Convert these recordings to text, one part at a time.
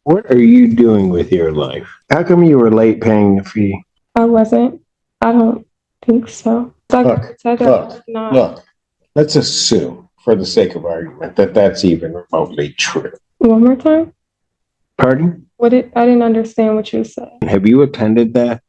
What are you doing with your life? How come you were late paying the fee? I wasn't. I don't think so. Look. Let's assume, for the sake of argument, that that's even remotely true. One more time? Pardon? I didn't understand what you said. Have you attended that?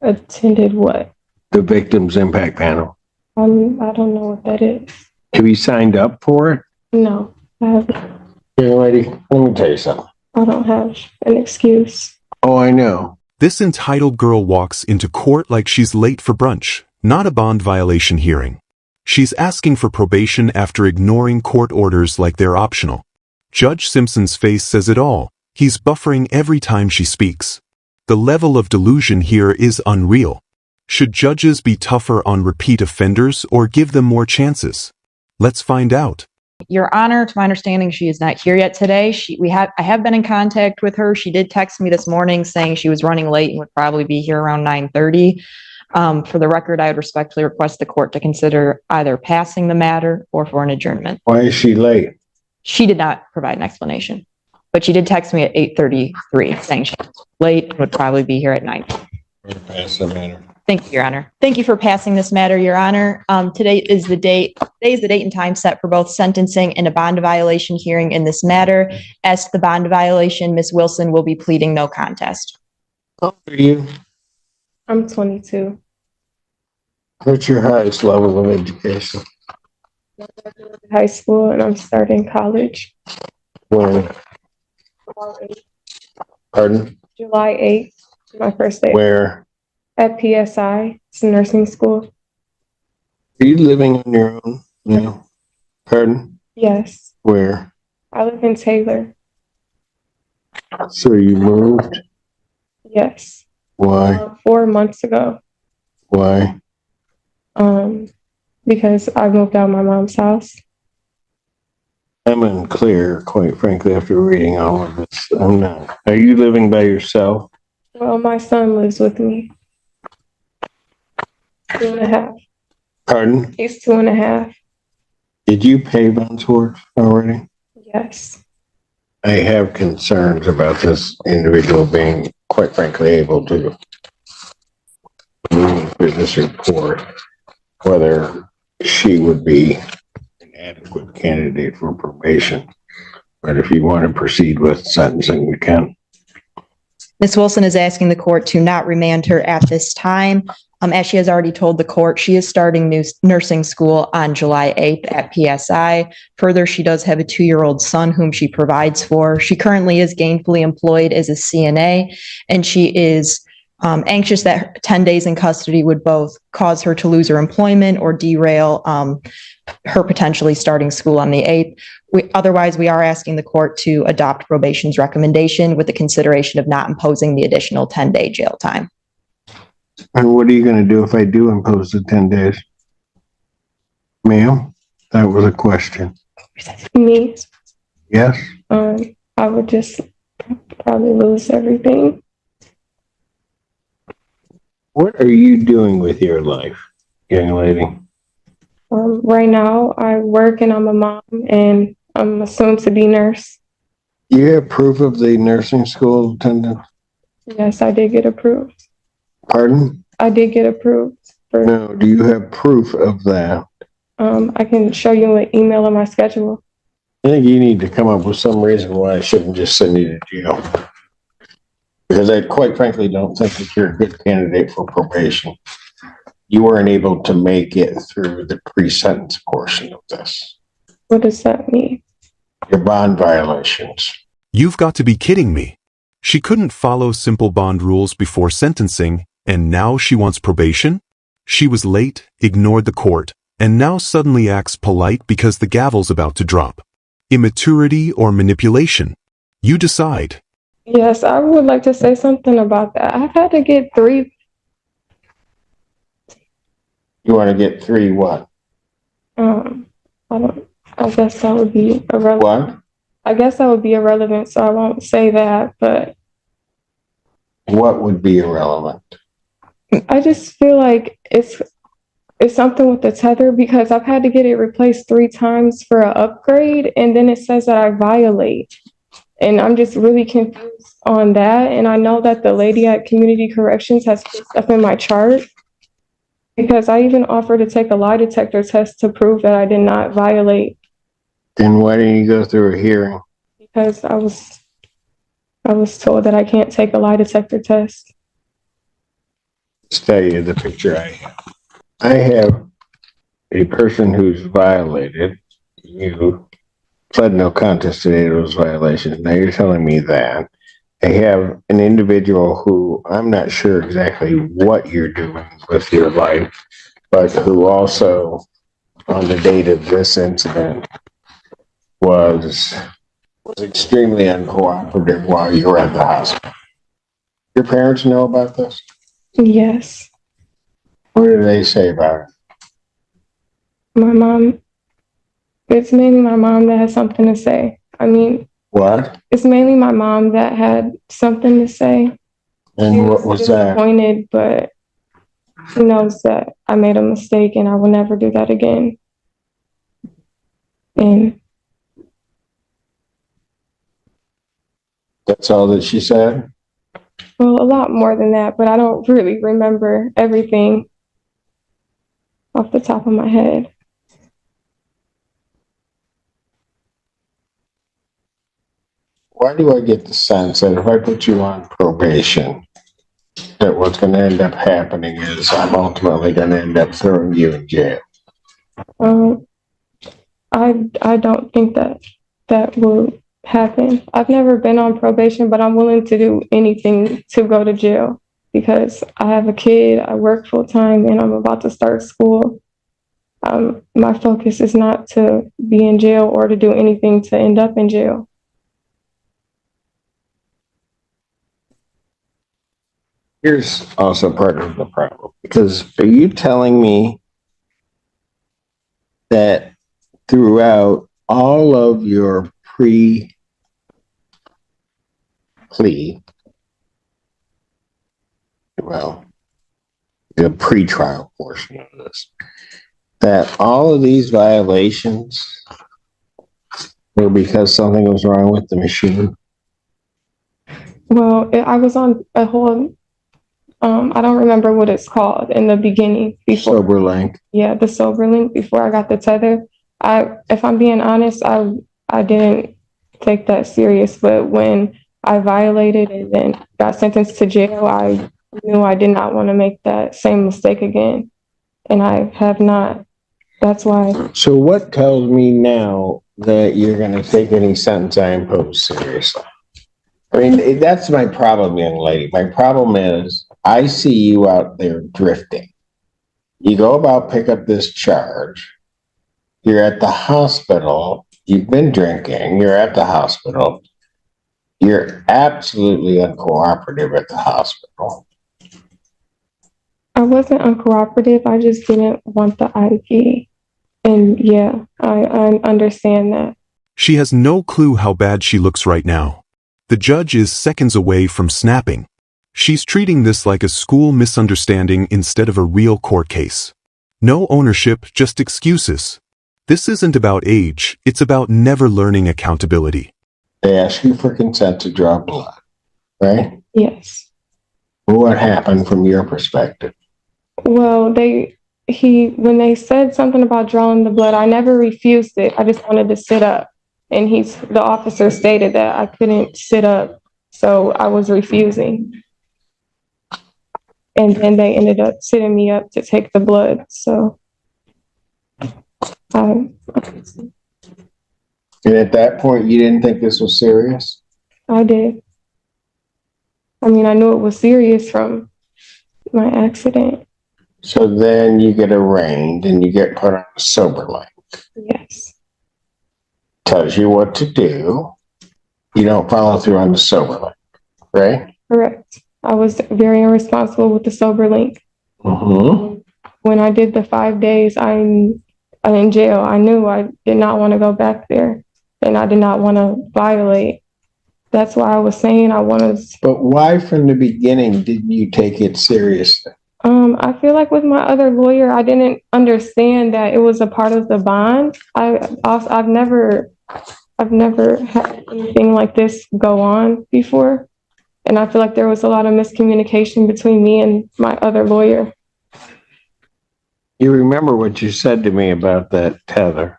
Attended what? The Victims Impact Panel. I don't know what that is. Have you signed up for it? No, I haven't. Young lady, let me tell you something. I don't have an excuse. Oh, I know. This entitled girl walks into court like she's late for brunch, not a bond violation hearing. She's asking for probation after ignoring court orders like they're optional. Judge Simpson's face says it all. He's buffering every time she speaks. The level of delusion here is unreal. Should judges be tougher on repeat offenders or give them more chances? Let's find out. Your Honor, to my understanding, she is not here yet today. I have been in contact with her. She did text me this morning saying she was running late and would probably be here around 9:30. For the record, I would respectfully request the court to consider either passing the matter or for an adjournment. Why is she late? She did not provide an explanation, but she did text me at 8:33 saying she was late and would probably be here at 9. Pass the matter. Thank you, Your Honor. Thank you for passing this matter, Your Honor. Today is the date and time set for both sentencing and a bond violation hearing in this matter. As to the bond violation, Ms. Wilson will be pleading no contest. How old are you? I'm 22. What's your highest level of education? High school, and I'm starting college. When? Pardon? July 8th, my first day. Where? At PSI. It's a nursing school. Are you living on your own now? Pardon? Yes. Where? I live in Taylor. So you moved? Yes. Why? 4 months ago. Why? Because I moved out of my mom's house. I'm unclear, quite frankly, after reading all of this. I'm not. Are you living by yourself? Well, my son lives with me. 2.5. Pardon? He's 2.5. Did you pay bonds for it already? Yes. I have concerns about this individual being, quite frankly, able to move through this report, whether she would be an adequate candidate for probation. But if you want to proceed with sentencing, we can. Ms. Wilson is asking the court to not remand her at this time. As she has already told the court, she is starting nursing school on July 8th at PSI. Further, she does have a 2-year-old son whom she provides for. She currently is gainfully employed as a CNA, and she is anxious that 10 days in custody would both cause her to lose her employment or derail her potentially starting school on the 8th. Otherwise, we are asking the court to adopt probation's recommendation with the consideration of not imposing the additional 10-day jail time. And what are you going to do if I do impose the 10 days? Ma'am, that was a question. Me? Yes? I would just probably lose everything. What are you doing with your life, young lady? Right now, I work and I'm a mom and I'm a soon-to-be nurse. You have proof of the nursing school attendance? Yes, I did get approved. Pardon? I did get approved. No, do you have proof of that? I can show you an email on my schedule. I think you need to come up with some reason why I shouldn't just send you to jail. Because I quite frankly don't think that you're a good candidate for probation. You weren't able to make it through the pre-sentence portion of this. What does that mean? Your bond violations. You've got to be kidding me. She couldn't follow simple bond rules before sentencing, and now she wants probation? She was late, ignored the court, and now suddenly acts polite because the gavel's about to drop. Immaturity or manipulation? You decide. Yes, I would like to say something about that. I've had to get 3. You want to get 3 what? I guess that would be irrelevant. What? I guess that would be irrelevant, so I won't say that, but What would be irrelevant? I just feel like it's something with the tether because I've had to get it replaced 3 times for an upgrade, and then it says that I violate. And I'm just really confused on that. And I know that the lady at Community Corrections has put stuff in my chart because I even offered to take a lie detector test to prove that I did not violate. Then why didn't you go through a hearing? Because I was told that I can't take a lie detector test. Let's tell you the picture I have. I have a person who's violated. You pled no contest to any of those violations. Now you're telling me that. I have an individual who I'm not sure exactly what you're doing with your life, but who also, on the date of this incident, was extremely uncooperative while you were at the hospital. Your parents know about this? Yes. What do they say about it? My mom, it's mainly my mom that has something to say. I mean, What? it's mainly my mom that had something to say. And what was that? Disappointed, but she knows that I made a mistake and I will never do that again. And That's all that she said? well, a lot more than that, but I don't really remember everything off the top of my head. Why do I get the sense that if I put you on probation, that what's going to end up happening is I'm ultimately going to end up throwing you in jail? Um, I don't think that will happen. I've never been on probation, but I'm willing to do anything to go to jail because I have a kid, I work full time, and I'm about to start school. My focus is not to be in jail or to do anything to end up in jail. Here's also part of the problem, because are you telling me that throughout all of your plea, well, the pre-trial portion of this, that all of these violations were because something was wrong with the machine? Well, I was on a whole, I don't remember what it's called in the beginning before. Sober link. Yeah, the sober link before I got the tether. If I'm being honest, I didn't take that serious, but when I violated and then got sentenced to jail, I knew I did not want to make that same mistake again. And I have not. That's why. So what tells me now that you're going to take any sentence I impose seriously? I mean, that's my problem, young lady. My problem is I see you out there drifting. You go about pick up this charge. You're at the hospital. You've been drinking. You're at the hospital. You're absolutely uncooperative at the hospital. I wasn't uncooperative. I just didn't want the IV. And yeah, I understand that. She has no clue how bad she looks right now. The judge is seconds away from snapping. She's treating this like a school misunderstanding instead of a real court case. No ownership, just excuses. This isn't about age, it's about never learning accountability. They ask you for consent to draw blood, right? Yes. What happened from your perspective? Well, when they said something about drawing the blood, I never refused it. I just wanted to sit up. And the officer stated that I couldn't sit up, so I was refusing. And then they ended up sitting me up to take the blood. So And at that point, you didn't think this was serious? I did. I mean, I knew it was serious from my accident. So then you get arraigned and you get put on a sober line. Yes. Tells you what to do. You don't follow through on the sober line, right? Correct. I was very irresponsible with the sober link. Mm-hmm. When I did the 5 days, I'm in jail. I knew I did not want to go back there, and I did not want to violate. That's why I was saying I wanted. But why from the beginning didn't you take it seriously? I feel like with my other lawyer, I didn't understand that it was a part of the bond. I've never I've never had anything like this go on before. And I feel like there was a lot of miscommunication between me and my other lawyer. You remember what you said to me about that tether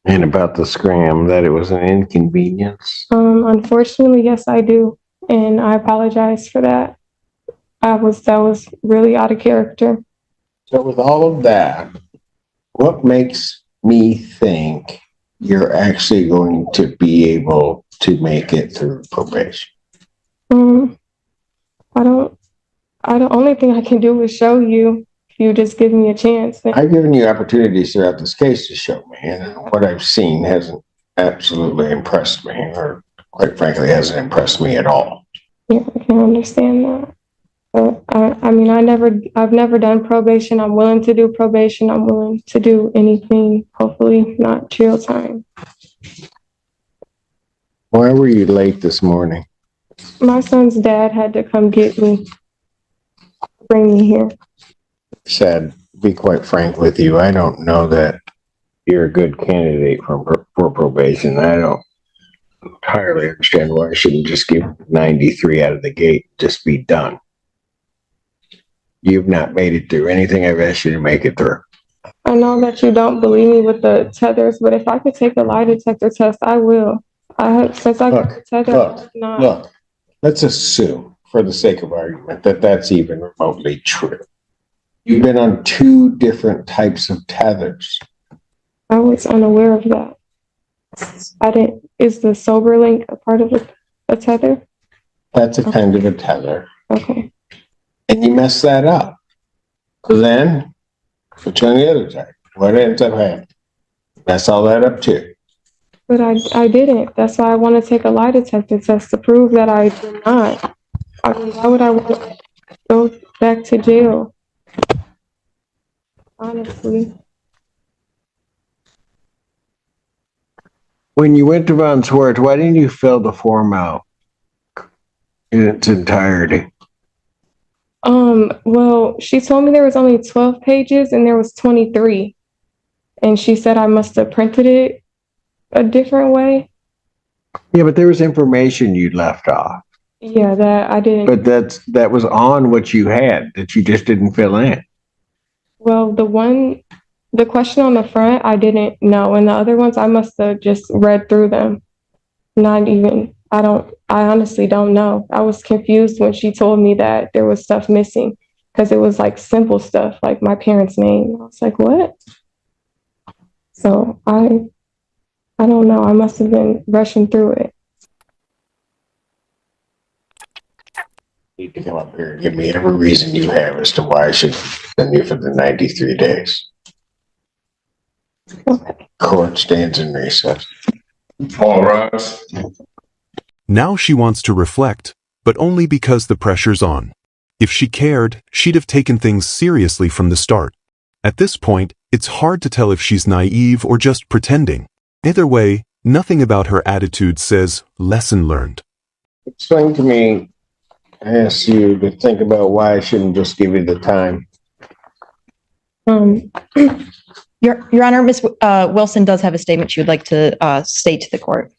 and about the scram, that it was an inconvenience? Unfortunately, yes, I do. And I apologize for that. That was really out of character. So with all of that, what makes me think you're actually going to be able to make it through probation? Um, the only thing I can do is show you if you just give me a chance. I've given you opportunities throughout this case to show me, and what I've seen hasn't absolutely impressed me, or quite frankly, hasn't impressed me at all. Yeah, I can understand that. But I mean, I've never done probation. I'm willing to do probation. I'm willing to do anything, hopefully not jail time. Why were you late this morning? My son's dad had to come get me, bring me here. Said, be quite frank with you, I don't know that you're a good candidate for probation. I don't entirely understand why I shouldn't just give 93 out of the gate, just be done. You've not made it through anything I've asked you to make it through. I know that you don't believe me with the tethers, but if I could take a lie detector test, I will. Since I got the tether, Look, let's assume, for the sake of argument, that that's even remotely true. You've been on 2 different types of tethers. I was unaware of that. Is the sober link a part of a tether? That's a kind of a tether. Okay. And you mess that up. Then, put you on the other side. What ends up happening? Mess all that up too. But I didn't. That's why I want to take a lie detector test to prove that I did not. I mean, why would I want to go back to jail? Honestly. When you went to Von Swartz, why didn't you fill the form out in its entirety? Well, she told me there was only 12 pages and there was 23. And she said I must have printed it a different way. Yeah, but there was information you left off. Yeah, that I didn't. But that was on what you had that you just didn't fill in. Well, the question on the front, I didn't know. And the other ones, I must have just read through them. I honestly don't know. I was confused when she told me that there was stuff missing because it was like simple stuff, like my parents' name. I was like, what? So I don't know. I must have been rushing through it. You need to come up here and give me every reason you have as to why I should send you for the 93 days. Okay. Court stands in recess. All rise. Now she wants to reflect, but only because the pressure's on. If she cared, she'd have taken things seriously from the start. At this point, it's hard to tell if she's naive or just pretending. Either way, nothing about her attitude says lesson learned. Explain to me, I asked you to think about why I shouldn't just give you the time. Your Honor, Ms. Wilson does have a statement she would like to state to the court.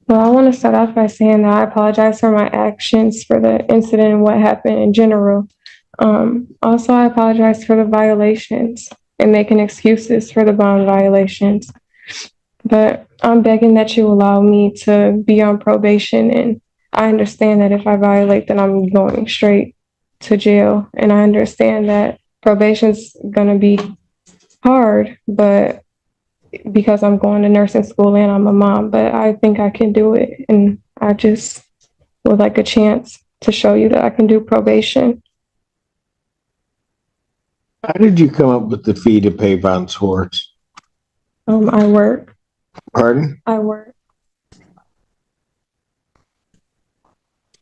Well, I want to start off by saying that I apologize for my actions for the incident and what happened in general. Also, I apologize for the violations and making excuses for the bond violations. But I'm begging that you allow me to be on probation, and I understand that if I violate, then I'm going straight to jail. And I understand that probation's going to be hard, but because I'm going to nursing school and I'm a mom, but I think I can do it. And I just would like a chance to show you that I can do probation. How did you come up with the fee to pay Von Swartz? I work. Pardon? I work.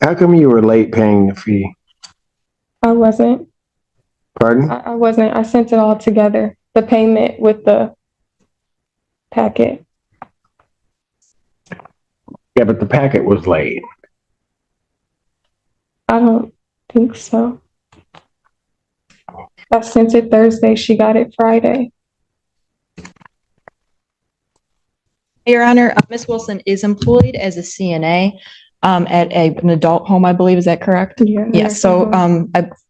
How come you were late paying the fee? I wasn't. Pardon? I wasn't. I sent it all together. The payment with the packet. Yeah, but the packet was late. I don't think so. I sent it Thursday. She got it Friday. Your Honor, Ms. Wilson is employed as a CNA at an adult home, I believe. Is that correct? Yeah. Yes. So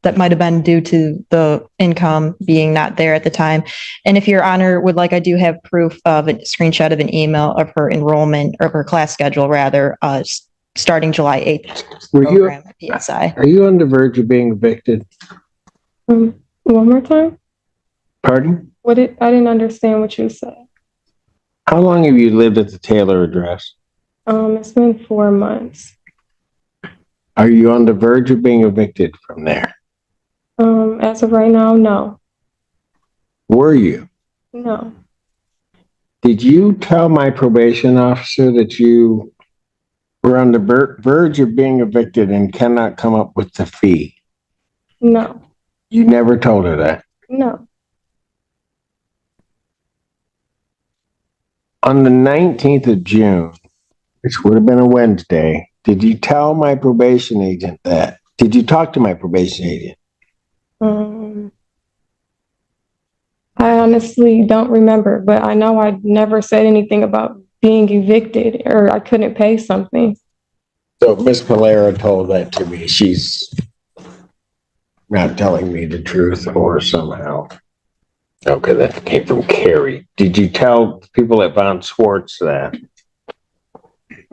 that might have been due to the income being not there at the time. And if Your Honor would like, I do have proof of a screenshot of an email of her enrollment or her class schedule, rather, starting July 8th. Were you, Program at PSI. are you on the verge of being evicted? One more time? Pardon? I didn't understand what you said. How long have you lived at the Taylor address? It's been 4 months. Are you on the verge of being evicted from there? As of right now, no. Were you? No. Did you tell my probation officer that you were on the verge of being evicted and cannot come up with the fee? No. You never told her that. No. On the 19th of June, which would have been a Wednesday, did you tell my probation agent that? Did you talk to my probation agent? I honestly don't remember, but I know I never said anything about being evicted or I couldn't pay something. So Miss Valera told that to me. She's not telling me the truth or somehow. Okay, that came from Carrie. Did you tell people at Von Swartz that?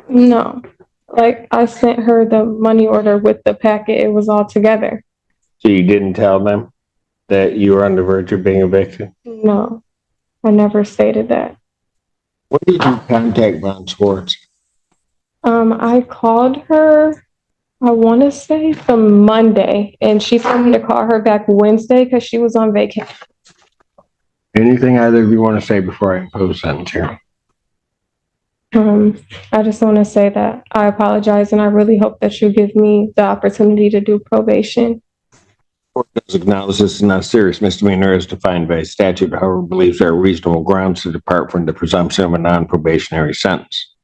No. Like, I sent her the money order with the packet. It was all together. So you didn't tell them that you were on the verge of being evicted? No. I never stated that. When did you contact Von Swartz? I called her, I want to say the Monday, and she told me to call her back Wednesday because she was on vacation. Anything either of you want to say before I impose sentence here? I just want to say that I apologize and I really hope that you give me the opportunity to do probation. Court does acknowledge this is not a serious misdemeanor as defined by statute, however, believes there are reasonable grounds to depart from the presumption of a non-probationary sentence.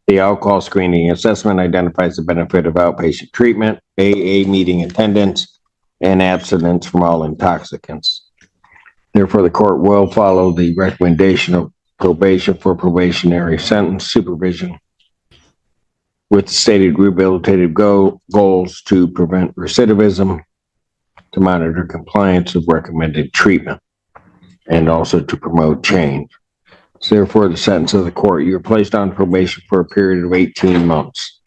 The alcohol screening assessment identifies the benefit of outpatient treatment, AA meeting attendance, and abstinence from all intoxicants. Therefore, the court will follow the recommendation of probation for probationary sentence supervision with stated rehabilitative goals to prevent recidivism, to monitor compliance of recommended treatment, and also to promote change. So therefore, the sentence of the court, you are placed on probation for a period of 18 months.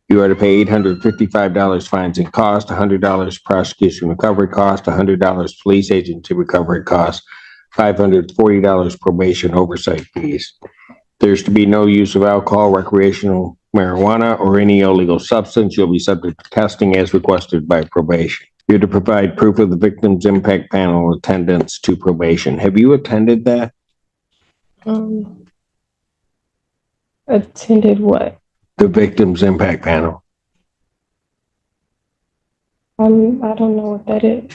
You are to pay $855 fines and cost, $100 prosecution recovery cost, $100 police agency recovery cost, $540 probation oversight fees. There's to be no use of alcohol, recreational marijuana, or any illegal substance. You'll be subject to testing as requested by probation. You're to provide proof of the victim's impact panel attendance to probation. Have you attended that? Attended what? The victim's impact panel. I don't know what that is.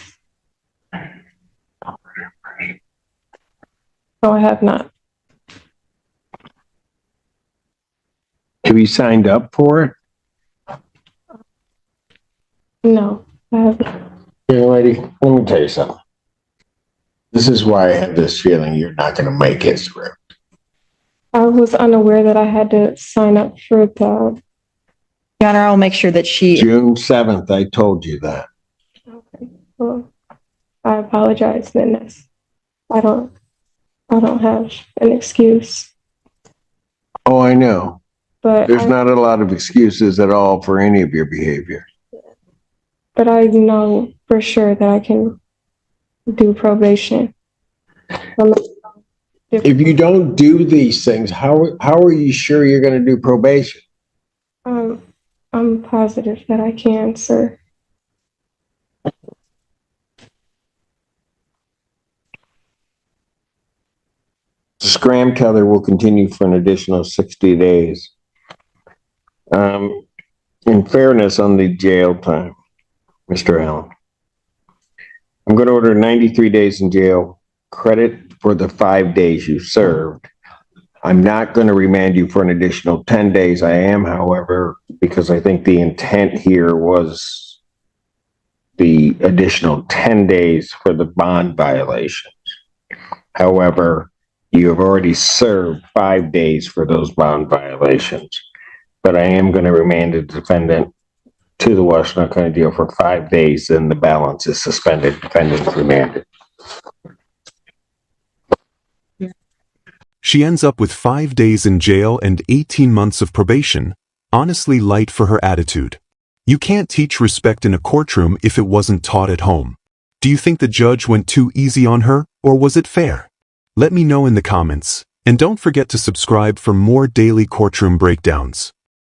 No, I have not. Have you signed up for it? No, I haven't. Young lady, let me tell you something. This is why I have this feeling you're not going to make it through. I was unaware that I had to sign up for the. Your Honor, I'll make sure that she. June 7th, I told you that. Okay, well, I apologize then. I don't have an excuse. Oh, I know. But There's not a lot of excuses at all for any of your behavior. But I know for sure that I can do probation. If you don't do these things, how are you sure you're going to do probation? I'm positive that I can, sir. The scram tether will continue for an additional 60 days. In fairness on the jail time, Mr. Allen, I'm going to order 93 days in jail, credit for the 5 days you served. I'm not going to remand you for an additional 10 days. I am, however, because I think the intent here was the additional 10 days for the bond violations. However, You have already served 5 days for those bond violations. But I am going to remand the defendant to the Washington County Jail for 5 days, and the balance is suspended. Defendant is remanded. She ends up with 5 days in jail and 18 months of probation. Honestly light for her attitude. You can't teach respect in a courtroom if it wasn't taught at home. Do you think the judge went too easy on her, or was it fair? Let me know in the comments, and don't forget to subscribe for more daily courtroom breakdowns.